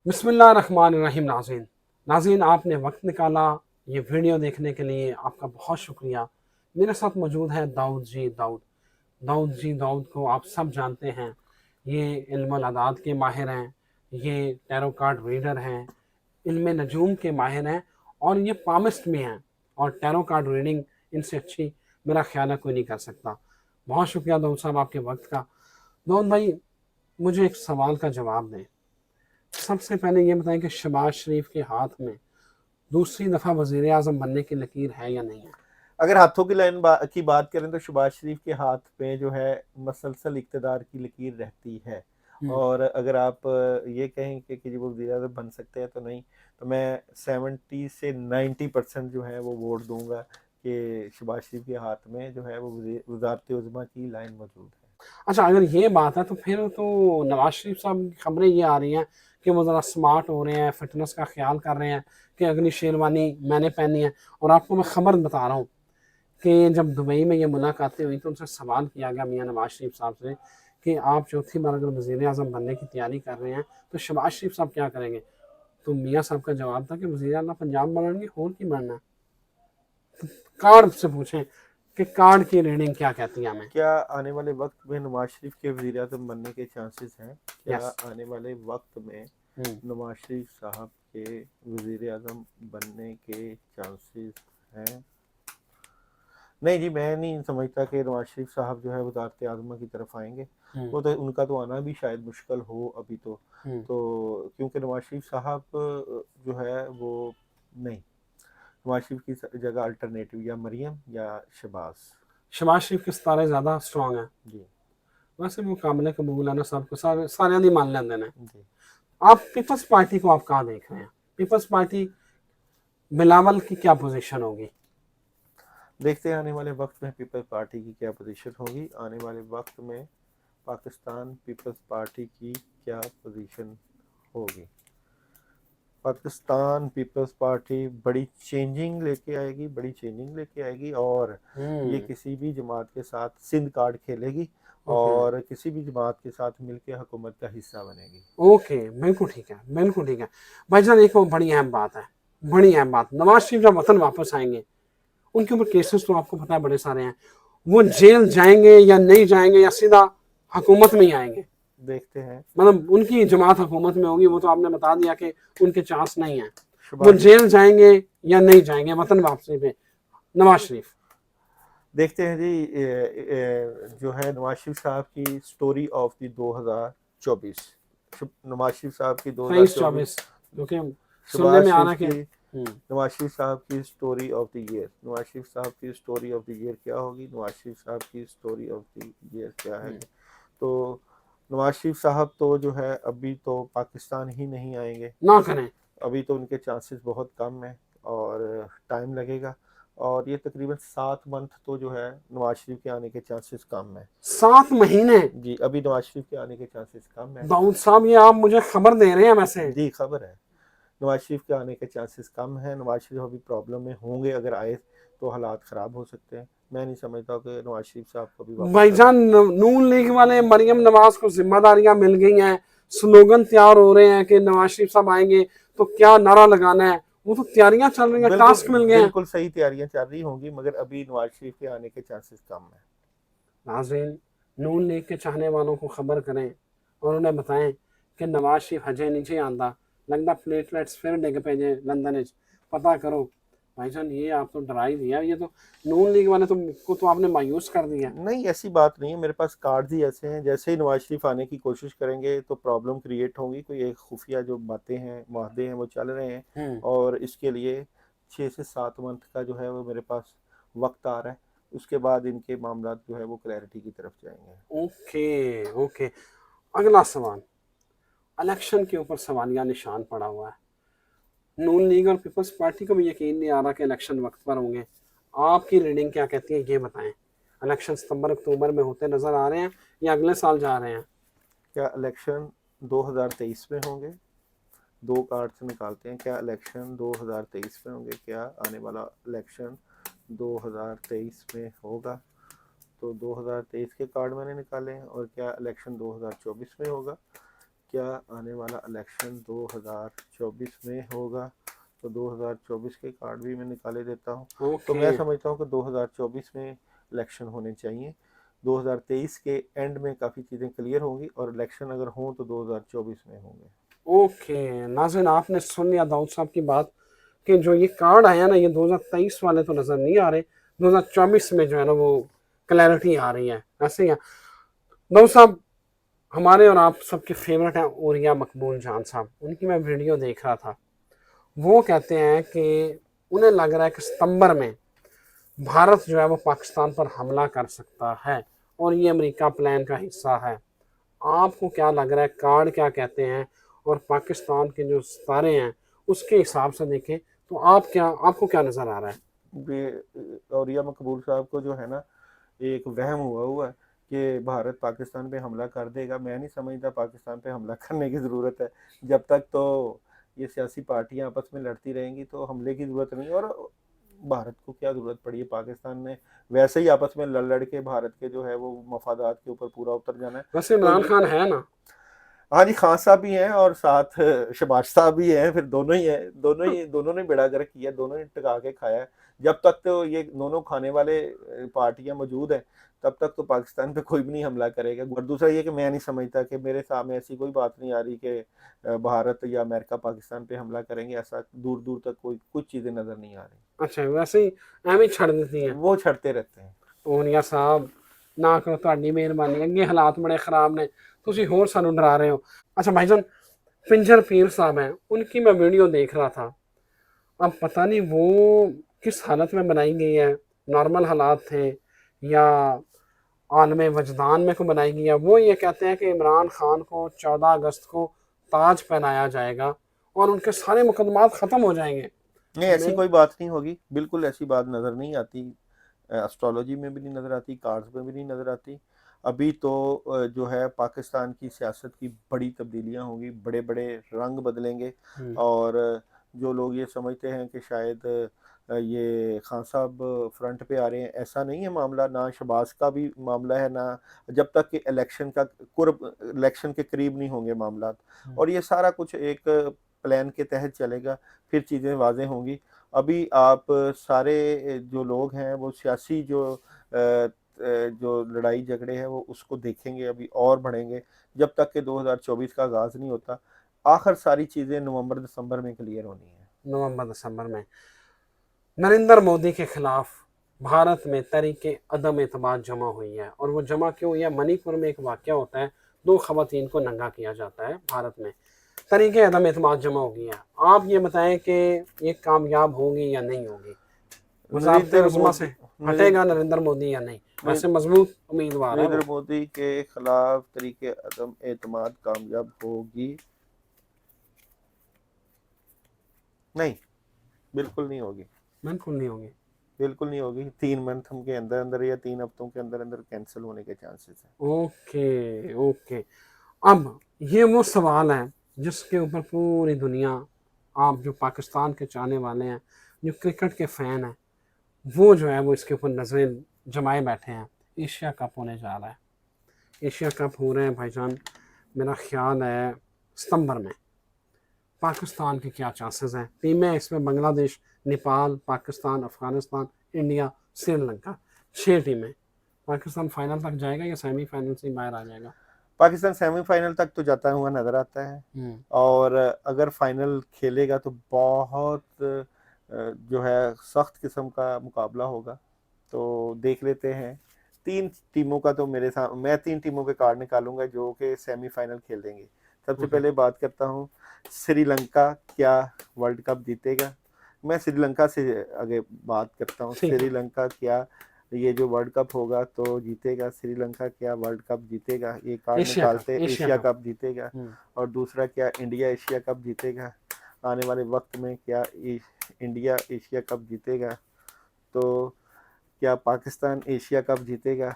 बिस्मिल्लाहिर्रहमानिर्रहीम। नाज़रीन नाज़रीन आपने वक्त निकाला ये वीडियो देखने के लिए, आपका बहुत शुक्रिया। मेरे साथ मौजूद है दाऊद को आप सब जानते हैं। ये इल्मुल अदाद के माहिर हैं, ये टैरो कार्ड रीडर हैं, इल्म नजूम के माहिर हैं और ये पामिस्ट में हैं। और टैरो कार्ड रीडिंग इनसे अच्छी मेरा ख्याल है कोई नहीं कर सकता। बहुत शुक्रिया दाऊद साहब आपके वक्त का। दाऊद भाई, मुझे एक सवाल का जवाब दें। सबसे पहले ये बताएं कि शहबाज शरीफ के हाथ में दूसरी दफ़ा वज़ीर आज़म बनने की लकीर है या नहीं है? अगर हाथों की की बात करें तो शहबाज शरीफ के हाथ में जो है मसलसल इक़्तिदार की लकीर रहती है। और अगर आप ये कहें कि वो वज़ीर आज़म बन सकते हैं तो नहीं, तो मैं 70 से 90% जो है वो वोट दूंगा कि शहबाज शरीफ के हाथ में जो है वो वज़ारत उज़्मा की लाइन मौजूद है। अच्छा, अगर ये बात है तो फिर तो नवाज शरीफ साहब की खबरें ये आ रही हैं कि वो ज़रा स्मार्ट हो रहे हैं, फिटनेस का ख्याल कर रहे हैं कि अगली शेरवानी मैंने पहनी है। और आपको मैं खबर बता रहा हूँ कि जब दुबई में ये मुलाकातें हुई तो उनसे सवाल किया गया मियाँ नवाज शरीफ साहब से कि आप चौथी बार अगर वज़ीर आज़म बनने की तैयारी कर रहे हैं तो शहबाज शरीफ साहब क्या करेंगे? तो मियाँ साहब का जवाब था कि वज़ीर आला पंजाब बढ़ेंगे और की बढ़ना है। कार्ड से पूछें कि कार्ड की रीडिंग क्या कहती है हमें। क्या आने वाले वक्त में नवाज शरीफ के वज़ीर आज़म बनने के चांसेस हैं? क्या यस। आने वाले वक्त में नवाज शरीफ साहब के वज़ीर आज़म बनने के चांसेस हैं? नहीं जी, मैं नहीं समझता कि नवाज शरीफ साहब जो है वज़ारत आज़मा की तरफ आएंगे। वो तो उनका तो आना भी शायद मुश्किल हो अभी तो क्योंकि नवाज शरीफ साहब जो है वो नहीं, नवाज शरीफ की जगह अल्टरनेटिव या मरियम या शहबाज शरीफ के सितारे ज़्यादा स्ट्रॉन्ग हैं। जी वैसे वो काबिल कबूल है ना, सबको सारे सारे नहीं मान लेते हैं। जी। आप पीपल्स पार्टी को आप कहाँ देख रहे हैं? पीपल्स पार्टी बिलावल की क्या पोजीशन होगी? देखते हैं आने वाले वक्त में पीपल्स पार्टी की क्या पोजीशन होगी। आने वाले वक्त में पाकिस्तान पीपल्स पार्टी की क्या पोजीशन होगी। पाकिस्तान पीपल्स पार्टी बड़ी चेंजिंग लेके आएगी, बड़ी चेंजिंग लेके आएगी और ये किसी भी जमात के साथ सिंध कार्ड खेलेगी ओके और किसी भी जमात के साथ मिलकर हुकूमत का हिस्सा बनेगी। ओके, बिल्कुल ठीक है, बिल्कुल ठीक है। भाईजान, एक और बड़ी अहम बात है, बड़ी अहम बात। नवाज शरीफ जब वतन वापस आएंगे उनके ऊपर केसेस तो आपको पता है बड़े सारे हैं। वो जेल जाएंगे या नहीं जाएंगे या सीधा हुकूमत में ही आएंगे? देखते हैं। मतलब उनकी जमात हुकूमत में होगी, वो तो आपने बता दिया कि उनके चांस नहीं है। वो शबाश जेल जाएंगे या नहीं जाएंगे वतन वापसी पे, नवाज शरीफ? देखते हैं जी। जो है नवाज शरीफ साहब की story of the 2024, Nawaz Sharif साहब की 23 2024, 24, क्योंकि सुनने शहबाज में आ शरीफ रहा है की, कि नवाज शरीफ साहब की story of the year, Nawaz Sharif साहब की स्टोरी ऑफ द ईयर क्या होगी, नवाज शरीफ साहब की स्टोरी ऑफ द ईयर क्या है। तो नवाज शरीफ साहब तो जो है अभी तो पाकिस्तान ही नहीं आएंगे, ना करें। अभी तो उनके चांसेस बहुत कम हैं और टाइम लगेगा। और ये तकरीबन 7 मंथ तो जो है नवाज शरीफ के आने के चांसेस कम है। 7 महीने? जी, अभी नवाज शरीफ के आने के चांसेस कम है। दाऊद साहब, ये आप मुझे खबर दे रहे हैं वैसे? जी खबर है, नवाज शरीफ के आने के चांसेस कम है। नवाज शरीफ अभी प्रॉब्लम में होंगे, अगर आए तो हालात ख़राब हो सकते हैं। मैं नहीं समझता कि नवाज शरीफ साहब को भी वापस आना। भाईजान, नून लीग वाले मरियम नवाज को जिम्मेदारियां मिल गई हैं, स्लोगन तैयार हो रहे हैं कि नवाज शरीफ साहब आएंगे तो क्या नारा लगाना है। वो तो तैयारियां चल रही हैं, बिल्कुल टास्क मिल गए हैं। बिल्कुल सही तैयारियां चल रही होंगी, मगर अभी नवाज शरीफ के आने के चांसेस कम है। नाज़रीन, नून लीग के चाहने वालों को खबर करें और उन्हें बताएं कि नवाज शरीफ हजे नीचे आंदा, लगता प्लेटलेट्स फिर डिग पे जे लंदन पता करो। भाईजान, ये आप तो डरा ही दिया। ये तो नून लीग वाले तो को तो आपने मायूस कर दिया। नहीं, ऐसी बात नहीं है, मेरे पास कार्ड ही ऐसे हैं। जैसे ही नवाज शरीफ आने की कोशिश करेंगे तो प्रॉब्लम क्रिएट होंगी। कोई एक खुफिया जो बातें हैं, वादे हैं, वो चल रहे हैं और इसके लिए 6 से 7 मंथ का जो है वो मेरे पास वक्त आ रहा है। उसके बाद इनके मामला जो है वो क्लैरिटी की तरफ जाएंगे। Okay okay. अगला सवाल, इलेक्शन के ऊपर सवालिया निशान पड़ा हुआ है। नून लीग और पीपल्स पार्टी को भी यकीन नहीं आ रहा कि इलेक्शन वक्त पर होंगे। आपकी रीडिंग क्या कहती है, ये बताएं। इलेक्शन सितंबर अक्टूबर में होते नजर आ रहे हैं या अगले साल जा रहे हैं? क्या इलेक्शन 2023 में होंगे? दो कार्ड से निकालते हैं। क्या इलेक्शन 2023 में होंगे? क्या आने वाला इलेक्शन 2023 में होगा? तो 2023 के कार्ड मैंने निकाले हैं। और क्या इलेक्शन 2024 में होगा? क्या आने वाला इलेक्शन 2024 में होगा? तो 2024 के कार्ड भी मैं निकाले देता हूँ। तो मैं ओके। समझता हूँ कि 2024 में इलेक्शन होने चाहिए। 2023 के एंड में काफ़ी चीज़ें क्लियर होंगी और इलेक्शन अगर हों तो 2024 में होंगे। ओके नाज़रीन, आपने सुन लिया दाऊद साहब की बात कि जो ये कार्ड आया ना, ये 2023 वाले तो नज़र नहीं आ रहे, 2024 में जो है ना वो क्लैरिटी आ रही है। ऐसे ही है दाऊद साहब, हमारे और आप सबके फेवरेट हैं उरिया मकबूल जान साहब। उनकी मैं वीडियो देख रहा था। वो कहते हैं कि उन्हें लग रहा है कि सितंबर में भारत जो है वो पाकिस्तान पर हमला कर सकता है और ये अमेरिका प्लान का हिस्सा है। आपको क्या लग रहा है, कार्ड क्या कहते हैं और पाकिस्तान के जो सितारे हैं उसके हिसाब से देखें तो आपको क्या नज़र आ रहा है? औरिया मकबूल साहब को जो है ना एक वहम हुआ है कि भारत पाकिस्तान पे हमला कर देगा। मैं नहीं समझता पाकिस्तान पे हमला करने की ज़रूरत है। जब तक तो ये सियासी पार्टियां आपस में लड़ती रहेंगी तो हमले की ज़रूरत नहीं। और भारत को क्या ज़रूरत पड़ी है? पाकिस्तान ने वैसे ही आपस में लड़ लड़ के भारत के जो है वो मफादात के ऊपर पूरा उतर जाना है। वैसे तो इमरान खान है ना। हाँ जी, खान साहब भी हैं और साथ शहबाज साहब भी हैं। फिर दोनों ही हैं, दोनों ने बेड़ा गर्क किया, दोनों ने टिका के खाया है। जब तक तो ये दोनों खाने वाले पार्टियां मौजूद हैं तब तक तो पाकिस्तान पे कोई भी नहीं हमला करेगा। और दूसरा ये कि मैं नहीं समझता कि मेरे सामने ऐसी कोई बात नहीं आ रही कि भारत या अमेरिका पाकिस्तान पे हमला करेंगे। ऐसा दूर दूर तक कोई कुछ चीज़ें नज़र नहीं आ रही। अच्छा, वैसे ही एवं ही छड़ देती हैं। वो छड़ते रहते हैं। ओनिया साहब ना करो, ਤੁਹਾਡੀ ਮਿਹਰਬਾਨੀ। ਅੱਗੇ ਹਾਲਾਤ बड़े ख़राब ने, ਤੁਸੀਂ ਹੋਰ ਸਾਨੂੰ डरा रहे हो। अच्छा भाईजान, पिंजर पीर साहब हैं, उनकी मैं वीडियो देख रहा था। अब पता नहीं वो किस हालत में बनाई गई है, नॉर्मल हालात थे या आलम वजदान में को बनाई गई है। वो ये कहते हैं कि इमरान खान को 14 अगस्त को ताज पहनाया जाएगा और उनके सारे मुकदमात ख़त्म हो जाएंगे। नहीं, ऐसी मैं कोई बात नहीं होगी। बिल्कुल ऐसी बात नज़र नहीं आती। एस्ट्रोलॉजी में भी नहीं नज़र आती, कार्ड्स में भी नहीं नज़र आती। अभी तो जो है पाकिस्तान की सियासत की बड़ी तब्दीलियां होंगी, बड़े बड़े रंग बदलेंगे। और जो लोग ये समझते हैं कि शायद ये खान साहब फ्रंट पे आ रहे हैं, ऐसा नहीं है मामला। ना शहबाज का भी मामला है, ना जब तक कि इलेक्शन के करीब नहीं होंगे मामला। और ये सारा कुछ एक प्लान के तहत चलेगा, फिर चीज़ें वाज़ेह होंगी। अभी आप सारे जो लोग हैं वो सियासी जो लड़ाई झगड़े हैं वो उसको देखेंगे अभी और बढ़ेंगे जब तक कि 2024 का आगाज़ नहीं होता। आखिर सारी चीज़ें नवंबर दिसंबर में क्लियर होनी है। नवंबर दिसंबर में नरेंद्र मोदी के खिलाफ भारत में तरीके अदम एतमाद जमा हुई है। और वो जमा क्यों हुई है? मणिपुर में एक वाक़या होता है, 2 ख़वातीन को नंगा किया जाता है भारत में, तरीके अदम एतमाद जमा हो गई है। आप ये बताएं कि ये कामयाब होगी या नहीं होगी? वज़ारत नरेंद्र उज़्मा से मोदी हटेगा नरेंद्र नरेंद्र मोदी या नहीं? वैसे मजबूत उम्मीदवार है वो। नरेंद्र मोदी के खिलाफ तरीके अदम एतमाद कामयाब होगी? नहीं, बिल्कुल नहीं होगी। बिल्कुल नहीं होगी। बिल्कुल नहीं होगी। 3 मंथ के अंदर अंदर या 3 हफ्तों के अंदर अंदर कैंसिल होने के चांसेस हैं। Okay okay. अब ये वो सवाल है जिसके ऊपर पूरी दुनिया, आप जो पाकिस्तान के चाहने वाले हैं, जो क्रिकेट के फ़ैन हैं, वो जो है वो इसके ऊपर नज़रें जमाए बैठे हैं। एशिया कप होने जा रहा है। एशिया कप हो रहे हैं भाईजान, मेरा ख्याल है सितंबर में। पाकिस्तान के क्या चांसेस हैं? टीमें इसमें बांग्लादेश, नेपाल, पाकिस्तान, अफ़गानिस्तान, इंडिया, श्रीलंका, 6 टीमें। पाकिस्तान फाइनल तक जाएगा या सेमीफाइनल से ही बाहर आ जाएगा? पाकिस्तान सेमीफाइनल तक तो जाता हुआ नजर आता है। और अगर फाइनल खेलेगा तो बहुत जो है सख्त किस्म का मुकाबला होगा। तो देख लेते हैं। 3 टीमों का तो मैं 3 टीमों के कार्ड निकालूंगा जो कि सेमीफाइनल खेल देंगे। सबसे पहले बात करता हूँ श्रीलंका क्या वर्ल्ड कप जीतेगा। मैं श्रीलंका से आगे बात करता हूँ। ठीक है। श्रीलंका क्या ये जो वर्ल्ड कप होगा तो जीतेगा? श्रीलंका क्या वर्ल्ड कप जीतेगा? ये कार्ड एशिया कप, निकालते एशिया एशिया कप। कप जीतेगा। और दूसरा क्या इंडिया एशिया कप जीतेगा? आने वाले वक्त में क्या इंडिया एशिया कप जीतेगा? तो क्या पाकिस्तान एशिया कप जीतेगा?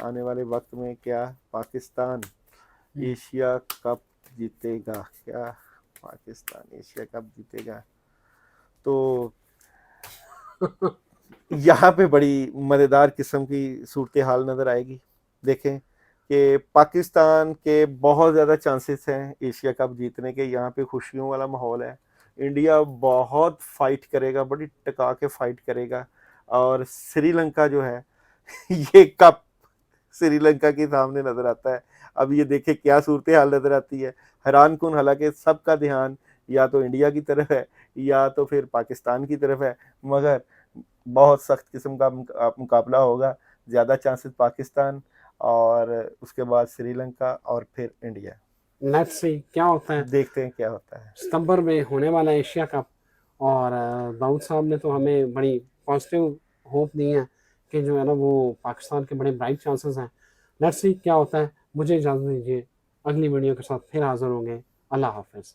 आने वाले वक्त में क्या पाकिस्तान एशिया कप जीतेगा? क्या पाकिस्तान एशिया कप जीतेगा? तो यहाँ पे बड़ी मज़ेदार किस्म की सूरत हाल नज़र आएगी। देखें कि पाकिस्तान के बहुत ज़्यादा चांसेस हैं एशिया कप जीतने के। यहाँ पे खुशियों वाला माहौल है। इंडिया बहुत फाइट करेगा, बड़ी टिका के फाइट करेगा। और श्रीलंका जो है ये कप श्रीलंका के सामने नजर आता है। अब ये देखे क्या सूरत हाल नजर आती है, हैरान कुन। हालांकि सबका ध्यान या तो इंडिया की तरफ है या तो फिर पाकिस्तान की तरफ है, मगर बहुत सख्त किस्म का मुकाबला होगा। ज़्यादा चांसेस पाकिस्तान, और उसके बाद श्रीलंका, और फिर इंडिया। लेट्स सी क्या होता है। देखते हैं क्या होता है। सितंबर में होने वाला है एशिया कप, और दाऊद साहब ने तो हमें बड़ी पॉजिटिव होप दी है कि जो है ना वो पाकिस्तान के बड़े ब्राइट चांसेस हैं। लेट्स सी क्या होता है। मुझे इजाज़त दीजिए, अगली वीडियो के साथ फिर हाज़िर होंगे। अल्लाह हाफ़िज़।